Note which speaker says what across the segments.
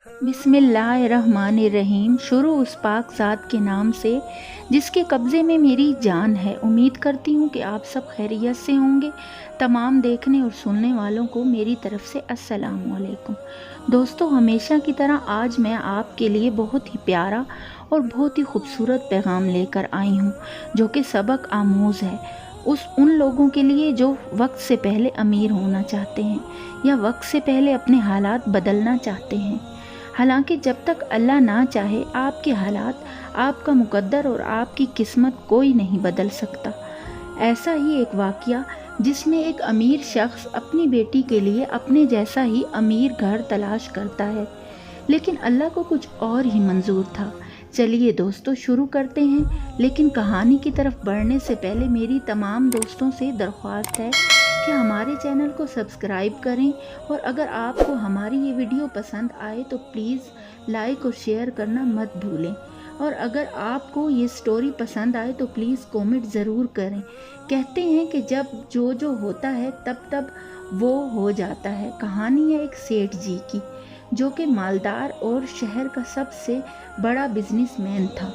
Speaker 1: बिस्मिल्लाहिर्रहमानिर्रहीम। शुरू उस पाक ज़ात के नाम से जिसके कब्ज़े में मेरी जान है। उम्मीद करती हूँ कि आप सब खैरियत से होंगे। तमाम देखने और सुनने वालों को मेरी तरफ़ से अस्सलामु अलैकुम। दोस्तों, हमेशा की तरह आज मैं आपके लिए बहुत ही प्यारा और बहुत ही खूबसूरत पैगाम लेकर आई हूँ, जो कि सबक आमूज़ है उन लोगों के लिए जो वक्त से पहले अमीर होना चाहते हैं या वक्त से पहले अपने हालात बदलना चाहते हैं। हालांकि जब तक अल्लाह ना चाहे, आपके हालात, आपका मुकद्दर और आपकी किस्मत कोई नहीं बदल सकता। ऐसा ही एक वाक़या जिसमें एक अमीर शख्स अपनी बेटी के लिए अपने जैसा ही अमीर घर तलाश करता है, लेकिन अल्लाह को कुछ और ही मंजूर था। चलिए दोस्तों, शुरू करते हैं। लेकिन कहानी की तरफ बढ़ने से पहले मेरी तमाम दोस्तों से दरख्वास्त है कि हमारे चैनल को सब्सक्राइब करें, और अगर आपको हमारी ये वीडियो पसंद आए तो प्लीज़ लाइक और शेयर करना मत भूलें। और अगर आपको ये स्टोरी पसंद आए तो प्लीज़ कमेंट ज़रूर करें। कहते हैं कि जब जो होता है तब तब वो हो जाता है। कहानी है एक सेठ जी की, जो कि मालदार और शहर का सबसे बड़ा बिजनेसमैन था।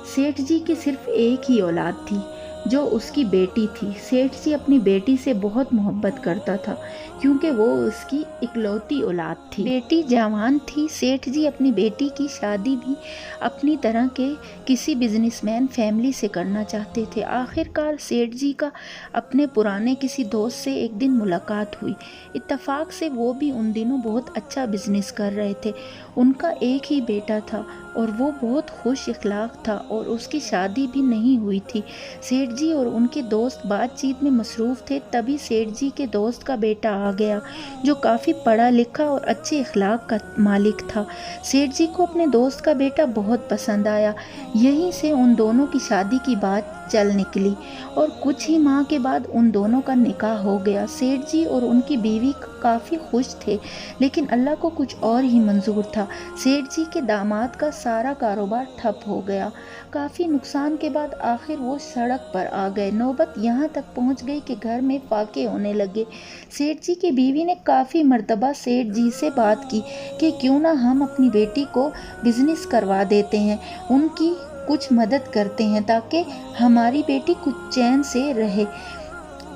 Speaker 1: सेठ जी की सिर्फ एक ही औलाद थी, जो उसकी बेटी थी। सेठ जी अपनी बेटी से बहुत मोहब्बत करता था, क्योंकि वो उसकी इकलौती औलाद थी। बेटी जवान थी। सेठ जी अपनी बेटी की शादी भी अपनी तरह के किसी बिजनेसमैन फैमिली से करना चाहते थे। आखिरकार सेठ जी का अपने पुराने किसी दोस्त से एक दिन मुलाकात हुई। इत्तेफाक से वो भी उन दिनों बहुत अच्छा बिजनेस कर रहे थे। उनका एक ही बेटा था और वो बहुत खुश इखलाक था, और उसकी शादी भी नहीं हुई थी। सेठ जी और उनके दोस्त बातचीत में मसरूफ़ थे। तभी सेठ जी के दोस्त का बेटा आ गया, जो काफ़ी पढ़ा लिखा और अच्छे इखलाक का मालिक था। सेठ जी को अपने दोस्त का बेटा बहुत पसंद आया। यहीं से उन दोनों की शादी की बात चल निकली, और कुछ ही माह के बाद उन दोनों का निकाह हो गया। सेठ जी और उनकी बीवी काफ़ी खुश थे, लेकिन अल्लाह को कुछ और ही मंजूर था। सेठ जी के दामाद का सारा कारोबार ठप हो गया। काफ़ी नुकसान के बाद आखिर वो सड़क पर आ गए। नौबत यहाँ तक पहुँच गई कि घर में फाके होने लगे। सेठ जी की बीवी ने काफ़ी मर्तबा सेठ जी से बात की कि क्यों ना हम अपनी बेटी को बिजनेस करवा देते हैं, उनकी कुछ मदद करते हैं, ताकि हमारी बेटी कुछ चैन से रहे।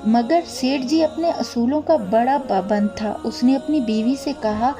Speaker 1: मगर सेठ जी अपने असूलों का बड़ा पाबंद था। उसने अपनी बीवी से कहा,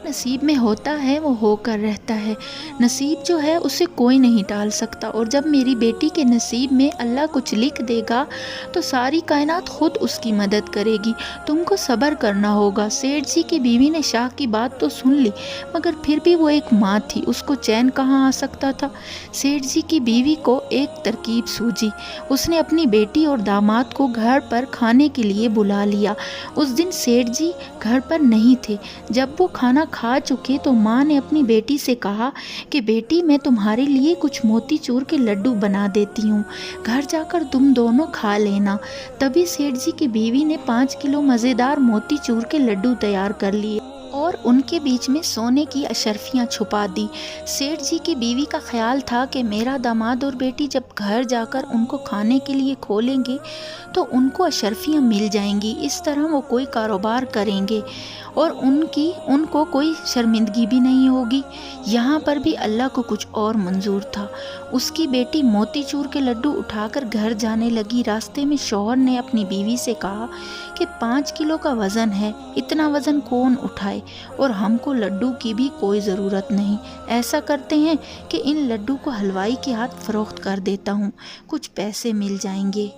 Speaker 1: नसीब में होता है वो होकर रहता है। नसीब जो है उसे कोई नहीं टाल सकता, और जब मेरी बेटी के नसीब में अल्लाह कुछ लिख देगा तो सारी कायनात खुद उसकी मदद करेगी। तुमको सब्र करना होगा। सेठ जी की बीवी ने शाह की बात तो सुन ली, मगर फिर भी वो एक माँ थी, उसको चैन कहाँ आ सकता था। सेठ जी की बीवी को एक तरकीब सूझी। उसने अपनी बेटी और दामाद को घर पर खाने के लिए बुला लिया। उस दिन सेठ जी घर पर नहीं थे। जब वो खाना खा चुके तो माँ ने अपनी बेटी से कहा कि बेटी, मैं तुम्हारे लिए कुछ मोतीचूर के लड्डू बना देती हूँ, घर जाकर तुम दोनों खा लेना। तभी सेठ जी की बीवी ने 5 किलो मज़ेदार मोतीचूर के लड्डू तैयार कर लिए और उनके बीच में सोने की अशर्फियाँ छुपा दी। सेठ जी की बीवी का ख्याल था कि मेरा दामाद और बेटी जब घर जाकर उनको खाने के लिए खोलेंगे तो उनको अशर्फियाँ मिल जाएंगी। इस तरह वो कोई कारोबार करेंगे और उनको कोई शर्मिंदगी भी नहीं होगी। यहाँ पर भी अल्लाह को कुछ और मंजूर था। उसकी बेटी मोतीचूर के लड्डू उठाकर घर जाने लगी। रास्ते में शौहर ने अपनी बीवी से कहा कि 5 किलो का वज़न है, इतना वज़न कौन उठाए, और हमको लड्डू की भी कोई ज़रूरत नहीं। ऐसा करते हैं कि इन लड्डू को हलवाई के हाथ फ़रोख्त कर देता हूँ, कुछ पैसे मिल जाएंगे,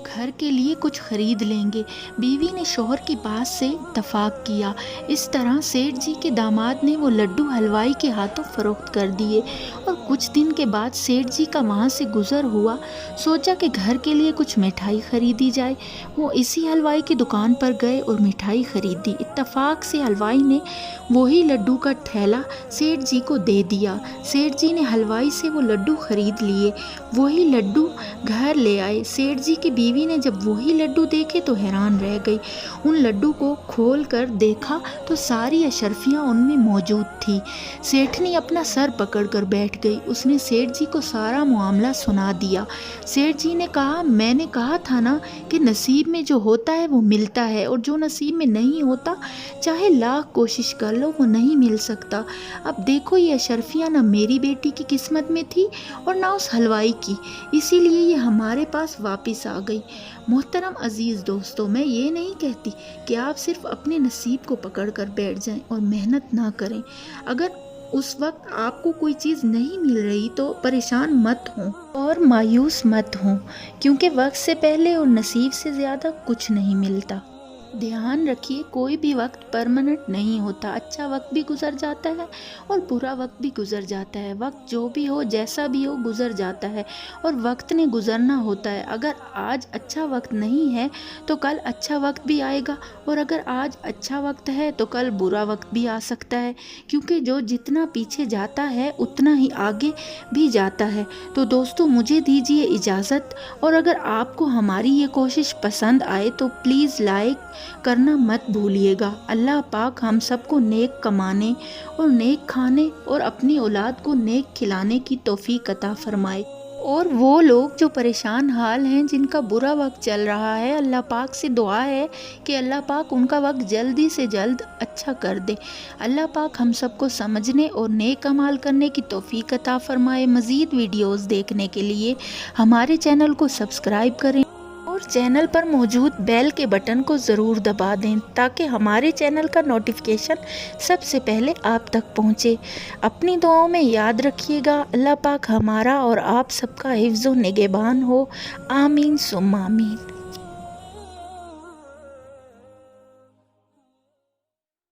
Speaker 1: घर के लिए कुछ खरीद लेंगे। बीवी ने शौहर की बात से इत्तफाक किया। इस तरह सेठ जी के दामाद ने वो लड्डू हलवाई के हाथों फ़रोख्त कर दिए, और कुछ दिन के बाद सेठ जी का वहाँ से गुज़र हुआ। सोचा कि घर के लिए कुछ मिठाई खरीदी जाए। वो इसी हलवाई की दुकान पर गए और मिठाई खरीदी। इत्तफाक से हलवाई ने वही लड्डू का थैला सेठ जी को दे दिया। सेठ जी ने हलवाई से वो लड्डू खरीद लिए, वही लड्डू घर ले आए। सेठ जी की बीवी ने जब वही लड्डू देखे तो हैरान रह गई। उन लड्डू को खोल कर देखा तो सारी अशर्फियाँ उनमें मौजूद थी। सेठनी अपना सर पकड़ कर बैठ गई। اس نے सेठ जी को सारा मामला सुना दिया। सेठ जी ने कहा, मैंने कहा था ना कि नसीब में जो होता है वो मिलता है, और जो नसीब में नहीं होता चाहे लाख कोशिश कर लो वो नहीं मिल सकता। अब देखो ये अशरफिया ना मेरी बेटी की किस्मत में थी और ना उस हलवाई की, इसीलिए ये हमारे पास वापस आ गई। मोहतरम अजीज़ दोस्तों, मैं ये नहीं कहती कि आप सिर्फ अपने नसीब को पकड़ कर बैठ जाएं और मेहनत ना करें। अगर उस वक्त आपको कोई चीज़ नहीं मिल रही तो परेशान मत हों और मायूस मत हों, क्योंकि वक्त से पहले और नसीब से ज़्यादा कुछ नहीं मिलता। ध्यान रखिए, कोई भी वक्त परमानेंट नहीं होता। अच्छा वक्त भी गुजर जाता है और बुरा वक्त भी गुजर जाता है। वक्त जो भी हो, जैसा भी हो, गुजर जाता है और वक्त ने गुजरना होता है। अगर आज अच्छा वक्त नहीं है तो कल अच्छा वक्त भी आएगा, और अगर आज अच्छा वक्त है तो कल बुरा वक्त भी आ सकता है, क्योंकि जो जितना पीछे जाता है उतना ही आगे भी जाता है। तो दोस्तों, मुझे दीजिए इजाज़त, और अगर आपको हमारी ये कोशिश पसंद आए तो प्लीज़ लाइक करना मत भूलिएगा। अल्लाह पाक हम सबको नेक कमाने और नेक खाने और अपनी औलाद को नेक खिलाने की तौफीक अता फरमाए। और वो लोग जो परेशान हाल हैं, जिनका बुरा वक्त चल रहा है, अल्लाह पाक से दुआ है कि अल्लाह पाक उनका वक्त जल्दी से जल्द अच्छा कर दे। अल्लाह पाक हम सबको समझने और नेक अमाल करने की तौफीक अता फरमाए। मज़ीद वीडियोस देखने के लिए हमारे चैनल को सब्सक्राइब करें और चैनल पर मौजूद बेल के बटन को ज़रूर दबा दें, ताकि हमारे चैनल का नोटिफिकेशन सबसे पहले आप तक पहुँचे। अपनी दुआओं में याद रखिएगा। अल्लाह पाक हमारा और आप सबका हिफ्ज़ व निगहबान हो। आमीन सुम्मा आमीन।